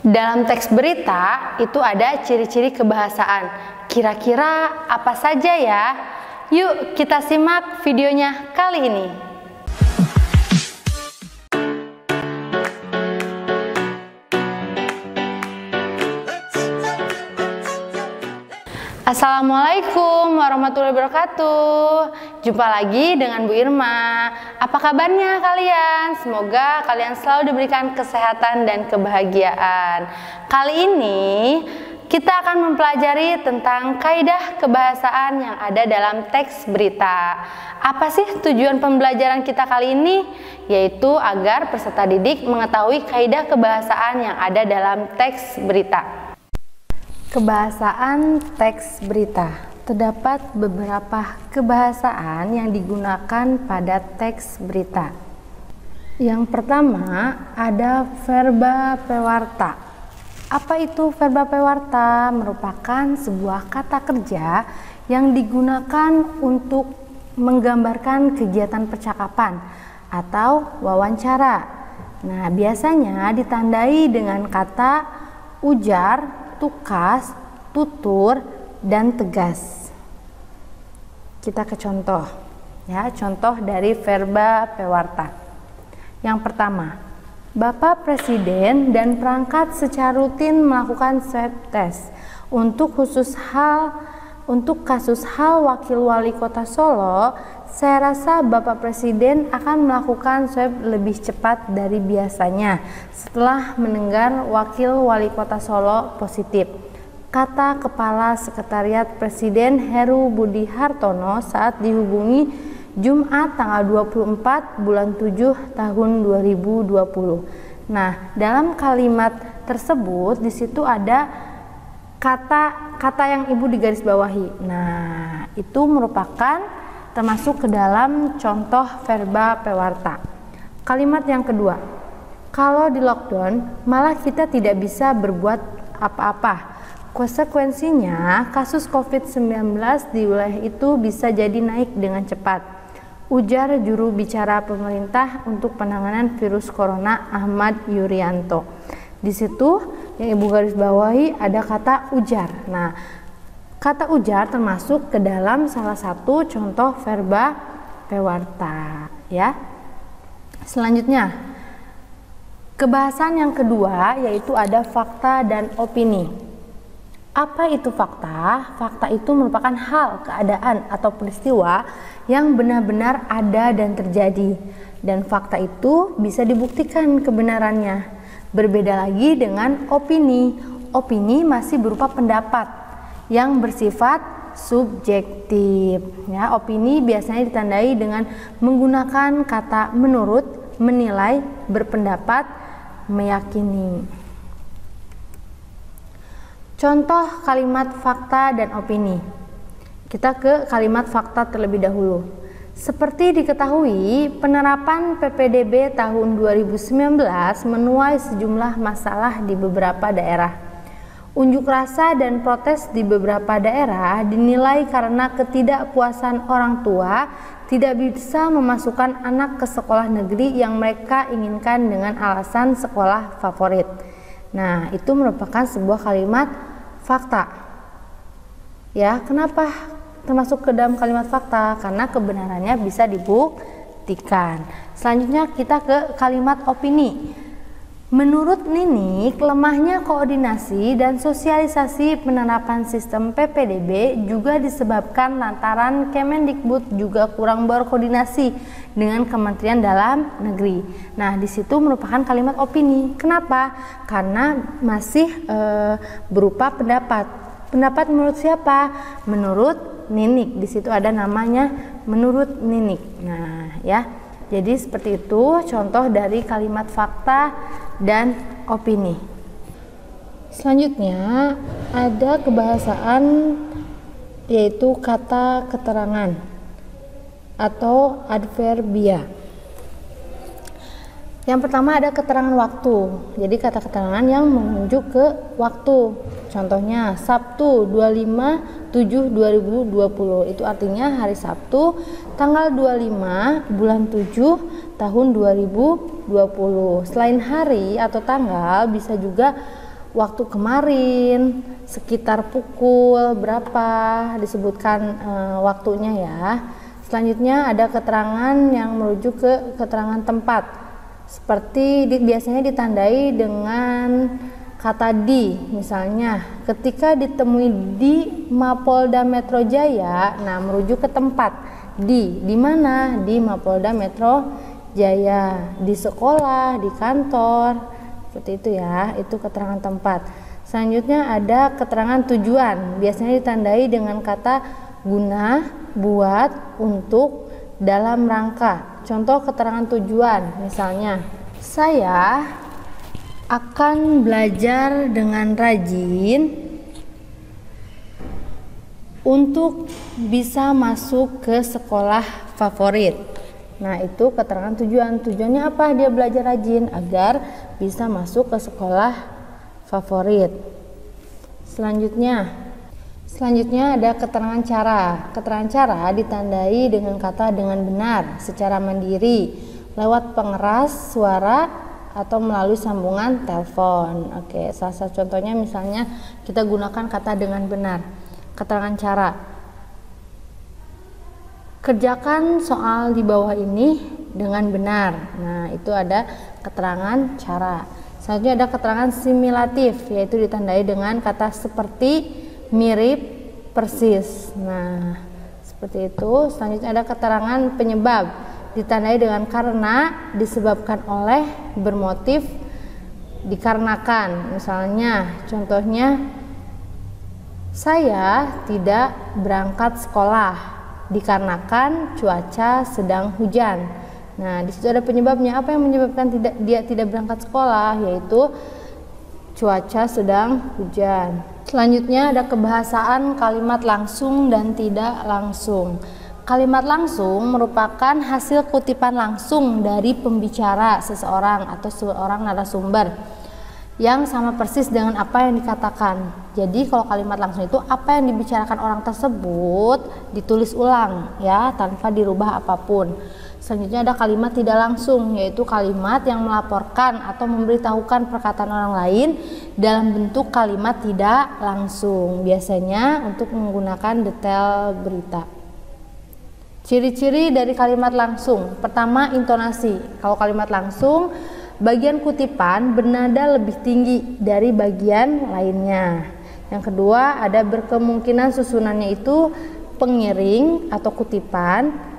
Dalam teks berita itu ada ciri-ciri kebahasaan. Kira-kira apa saja ya? Yuk kita simak videonya kali ini. Assalamualaikum warahmatullahi wabarakatuh. Jumpa lagi dengan Bu Irma. Apa kabarnya kalian? Semoga kalian selalu diberikan kesehatan dan kebahagiaan. Kali ini kita akan mempelajari tentang kaidah kebahasaan yang ada dalam teks berita. Apa sih tujuan pembelajaran kita kali ini? Yaitu agar peserta didik mengetahui kaidah kebahasaan yang ada dalam teks berita. Kebahasaan teks berita. Terdapat beberapa kebahasaan yang digunakan pada teks berita. Yang pertama ada verba pewarta. Apa itu verba pewarta? Merupakan sebuah kata kerja yang digunakan untuk menggambarkan kegiatan percakapan atau wawancara. Nah, biasanya ditandai dengan kata ujar, tukas, tutur, dan tegas. Kita ke contoh ya, contoh dari verba pewarta. Yang pertama, Bapak Presiden dan perangkat secara rutin melakukan swab test untuk kasus hal Wakil Wali Kota Solo. Saya rasa Bapak Presiden akan melakukan swab lebih cepat dari biasanya setelah mendengar Wakil Wali Kota Solo positif, kata Kepala Sekretariat Presiden Heru Budi Hartono saat dihubungi Jumat tanggal 24 bulan 7 tahun 2020. Nah, dalam kalimat tersebut di situ ada kata yang Ibu digarisbawahi. Nah, itu merupakan termasuk ke dalam contoh verba pewarta. Kalimat yang kedua, kalau di lockdown malah kita tidak bisa berbuat apa-apa. Konsekuensinya kasus COVID-19 di wilayah itu bisa jadi naik dengan cepat, ujar juru bicara pemerintah untuk penanganan virus corona Ahmad Yuryanto. Di situ yang Ibu garis bawahi ada kata ujar. Nah, kata ujar termasuk ke dalam salah satu contoh verba pewarta ya. Selanjutnya, kebahasan yang kedua yaitu ada fakta dan opini. Apa itu fakta? Fakta itu merupakan hal, keadaan atau peristiwa yang benar-benar ada dan terjadi, dan fakta itu bisa dibuktikan kebenarannya. Berbeda lagi dengan opini. Opini masih berupa pendapat yang bersifat subjektif ya. Opini biasanya ditandai dengan menggunakan kata menurut, menilai, berpendapat, meyakini. Contoh kalimat fakta dan opini. Kita ke kalimat fakta terlebih dahulu. Seperti diketahui, penerapan PPDB tahun 2019 menuai sejumlah masalah di beberapa daerah. Unjuk rasa dan protes di beberapa daerah dinilai karena ketidakpuasan orang tua tidak bisa memasukkan anak ke sekolah negeri yang mereka inginkan dengan alasan sekolah favorit. Nah, itu merupakan sebuah kalimat fakta. Ya, kenapa termasuk ke dalam kalimat fakta? Karena kebenarannya bisa dibuktikan. Selanjutnya kita ke kalimat opini. Menurut Ninik, lemahnya koordinasi dan sosialisasi penerapan sistem PPDB juga disebabkan lantaran Kemendikbud juga kurang berkoordinasi dengan Kementerian Dalam Negeri. Nah, di situ merupakan kalimat opini. Kenapa? Karena masih berupa pendapat. Pendapat menurut siapa? Menurut Ninik. Di situ ada namanya menurut Ninik. Nah, ya. Jadi seperti itu contoh dari kalimat fakta dan opini. Selanjutnya ada kebahasaan yaitu kata keterangan atau adverbia. Yang pertama ada keterangan waktu. Jadi kata keterangan yang menunjuk ke waktu. Contohnya Sabtu 25/7/2020. Itu artinya hari Sabtu tanggal 25 bulan 7 tahun 2020. Selain hari atau tanggal bisa juga waktu kemarin, sekitar pukul berapa, disebutkan waktunya ya. Selanjutnya ada keterangan yang merujuk ke keterangan tempat, seperti biasanya ditandai dengan kata di. Misalnya ketika ditemui di Mapolda Metro Jaya, nah merujuk ke tempat. Di mana? Di Mapolda Metro Jaya, di sekolah, di kantor, seperti itu ya. Itu keterangan tempat. Selanjutnya ada keterangan tujuan, biasanya ditandai dengan kata guna, buat, untuk, dalam rangka. Contoh keterangan tujuan, misalnya saya akan belajar dengan rajin untuk bisa masuk ke sekolah favorit. Nah, itu keterangan tujuan. Tujuannya apa dia belajar rajin? Agar bisa masuk ke sekolah favorit. Selanjutnya ada keterangan cara. Keterangan cara ditandai dengan kata dengan benar, secara mandiri, lewat pengeras suara atau melalui sambungan telepon. Oke, salah satu contohnya misalnya kita gunakan kata dengan benar. Keterangan cara. Kerjakan soal di bawah ini dengan benar. Nah, itu ada keterangan cara. Selanjutnya ada keterangan simulatif, yaitu ditandai dengan kata seperti, mirip, persis. Nah, seperti itu. Selanjutnya ada keterangan penyebab, ditandai dengan karena, disebabkan oleh, bermotif, dikarenakan. Misalnya, contohnya, saya tidak berangkat sekolah dikarenakan cuaca sedang hujan. Nah, di situ ada penyebabnya. Apa yang menyebabkan dia tidak berangkat sekolah? Yaitu cuaca sedang hujan. Selanjutnya ada kebahasaan kalimat langsung dan tidak langsung. Kalimat langsung merupakan hasil kutipan langsung dari pembicara seseorang atau seorang narasumber yang sama persis dengan apa yang dikatakan. Jadi kalau kalimat langsung itu apa yang dibicarakan orang tersebut ditulis ulang ya, tanpa dirubah apapun. Selanjutnya ada kalimat tidak langsung, yaitu kalimat yang melaporkan atau memberitahukan perkataan orang lain dalam bentuk kalimat tidak langsung, biasanya untuk menggunakan detail berita. Ciri-ciri dari kalimat langsung. Pertama, intonasi. Kalau kalimat langsung, bagian kutipan bernada lebih tinggi dari bagian lainnya. Yang kedua, ada berkemungkinan susunannya itu pengiring atau kutipan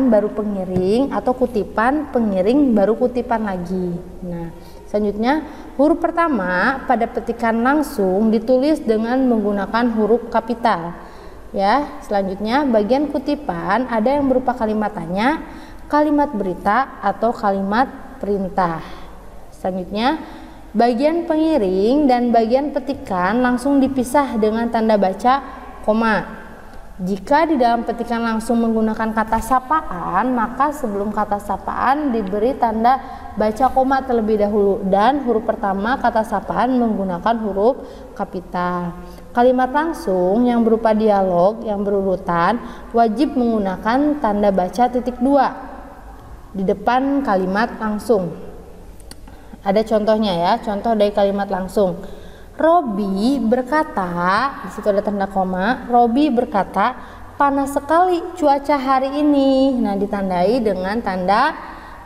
baru pengiring, atau kutipan pengiring baru kutipan lagi. Nah, selanjutnya huruf pertama pada petikan langsung ditulis dengan menggunakan huruf kapital. Ya, selanjutnya bagian kutipan ada yang berupa kalimat tanya, kalimat berita, atau kalimat perintah. Selanjutnya, bagian pengiring dan bagian petikan langsung dipisah dengan tanda baca koma. Jika di dalam petikan langsung menggunakan kata sapaan, maka sebelum kata sapaan diberi tanda baca koma terlebih dahulu, dan huruf pertama kata sapaan menggunakan huruf kapital. Kalimat langsung yang berupa dialog yang berurutan wajib menggunakan tanda baca titik 2 di depan kalimat langsung. Ada contohnya ya, contoh dari kalimat langsung. Robi berkata, di situ ada tanda koma. Robi berkata, panas sekali cuaca hari ini. Nah, ditandai dengan tanda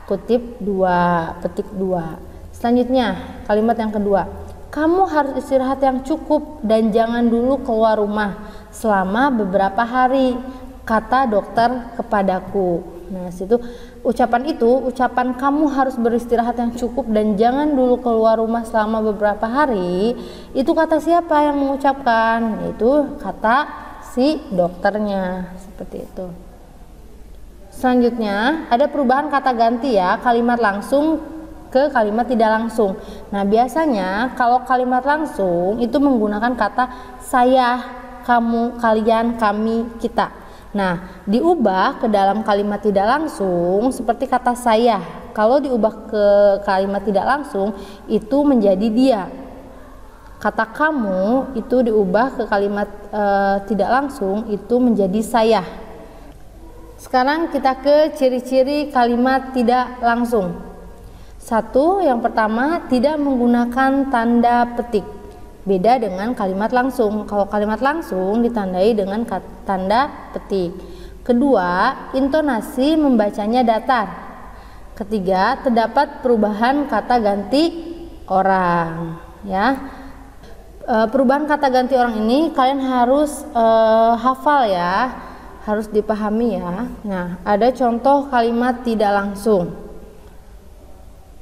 kutip 2, petik 2. Selanjutnya, kalimat yang kedua. Kamu harus istirahat yang cukup dan jangan dulu keluar rumah selama beberapa hari, kata dokter kepadaku. Nah, situ ucapan kamu harus beristirahat yang cukup dan jangan dulu keluar rumah selama beberapa hari, itu kata siapa yang mengucapkan? Itu kata si dokternya, seperti itu. Selanjutnya ada perubahan kata ganti ya, kalimat langsung ke kalimat tidak langsung. Nah, biasanya kalau kalimat langsung itu menggunakan kata saya, kamu, kalian, kami, kita. Nah, diubah ke dalam kalimat tidak langsung seperti kata saya. Kalau diubah ke kalimat tidak langsung itu menjadi dia. Kata kamu itu diubah ke kalimat tidak langsung itu menjadi saya. Sekarang kita ke ciri-ciri kalimat tidak langsung. Satu, yang pertama tidak menggunakan tanda petik. Beda dengan kalimat langsung. Kalau kalimat langsung ditandai dengan tanda petik. Kedua, intonasi membacanya datar. Ketiga, terdapat perubahan kata ganti orang. Ya, perubahan kata ganti orang ini kalian harus hafal ya, harus dipahami ya. Nah, ada contoh kalimat tidak langsung.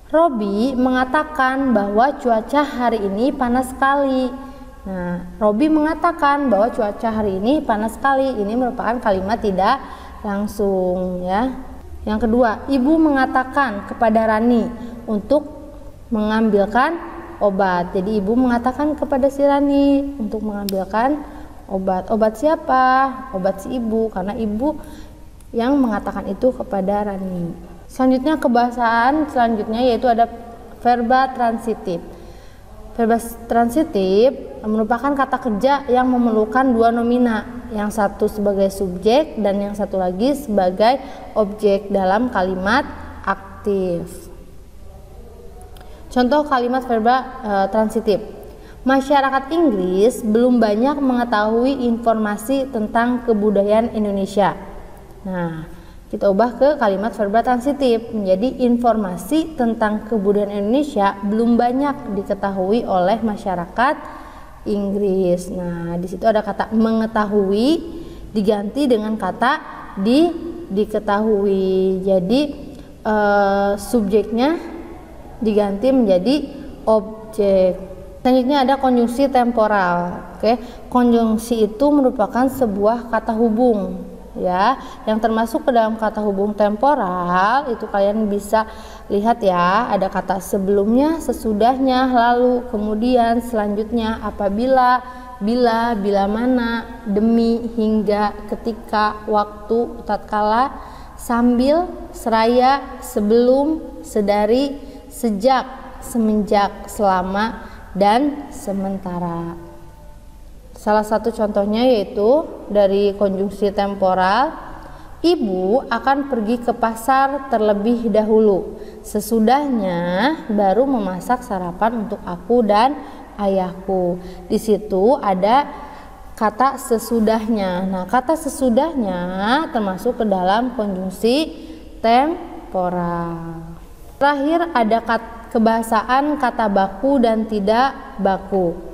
Robi mengatakan bahwa cuaca hari ini panas sekali. Nah, Robi mengatakan bahwa cuaca hari ini panas sekali. Ini merupakan kalimat tidak langsung ya. Yang kedua, ibu mengatakan kepada Rani untuk mengambilkan obat. Jadi ibu mengatakan kepada si Rani untuk mengambilkan obat. Obat siapa? Obat si ibu, karena ibu yang mengatakan itu kepada Rani. Selanjutnya kebahasaan selanjutnya yaitu ada verba transitif. Verba transitif merupakan kata kerja yang memerlukan dua nomina, yang satu sebagai subjek dan yang satu lagi sebagai objek dalam kalimat aktif. Contoh kalimat verba transitif. Masyarakat Inggris belum banyak mengetahui informasi tentang kebudayaan Indonesia. Nah, kita ubah ke kalimat verba transitif menjadi informasi tentang kebudayaan Indonesia belum banyak diketahui oleh masyarakat Inggris. Nah, di situ ada kata mengetahui diganti dengan kata diketahui. Jadi subjeknya diganti menjadi objek. Selanjutnya ada konjungsi temporal. Oke, konjungsi itu merupakan sebuah kata hubung ya, yang termasuk ke dalam kata hubung temporal. Itu kalian bisa lihat ya, ada kata sebelumnya, sesudahnya, lalu, kemudian, selanjutnya, apabila, bila mana, demi, hingga, ketika, waktu, tatkala, sambil, seraya, sebelum, sedari, sejak, semenjak, selama, dan sementara. Salah satu contohnya yaitu dari konjungsi temporal. Ibu akan pergi ke pasar terlebih dahulu. Sesudahnya baru memasak sarapan untuk aku dan ayahku. Di situ ada kata sesudahnya. Nah, kata sesudahnya termasuk ke dalam konjungsi temporal. Terakhir ada kebahasaan kata baku dan tidak baku.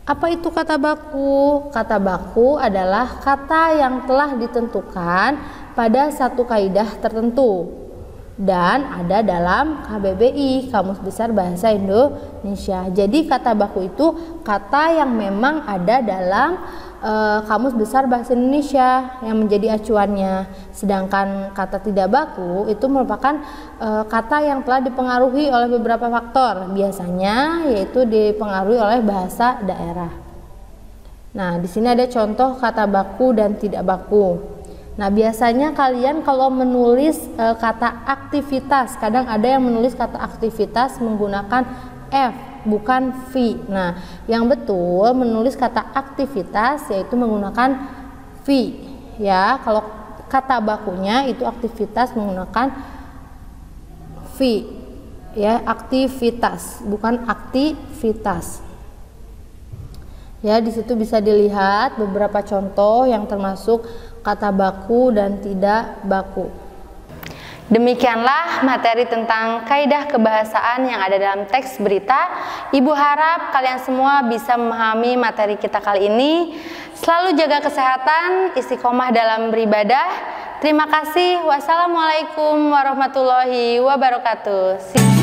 Apa itu kata baku? Kata baku adalah kata yang telah ditentukan pada satu kaidah tertentu dan ada dalam KBBI, Kamus Besar Bahasa Indonesia. Jadi kata baku itu kata yang memang ada dalam Kamus Besar Bahasa Indonesia yang menjadi acuannya. Sedangkan kata tidak baku itu merupakan kata yang telah dipengaruhi oleh beberapa faktor, biasanya yaitu dipengaruhi oleh bahasa daerah. Nah, di sini ada contoh kata baku dan tidak baku. Nah, biasanya kalian kalau menulis kata aktivitas, kadang ada yang menulis kata aktivitas menggunakan F bukan V. Nah, yang betul menulis kata aktivitas yaitu menggunakan V ya. Kalau kata bakunya itu aktivitas menggunakan V ya, aktivitas bukan aktivitas. Ya, di situ bisa dilihat beberapa contoh yang termasuk kata baku dan tidak baku. Demikianlah materi tentang kaidah kebahasaan yang ada dalam teks berita. Ibu harap kalian semua bisa memahami materi kita kali ini. Selalu jaga kesehatan, istiqomah dalam beribadah. Terima kasih. Wassalamualaikum warahmatullahi wabarakatuh.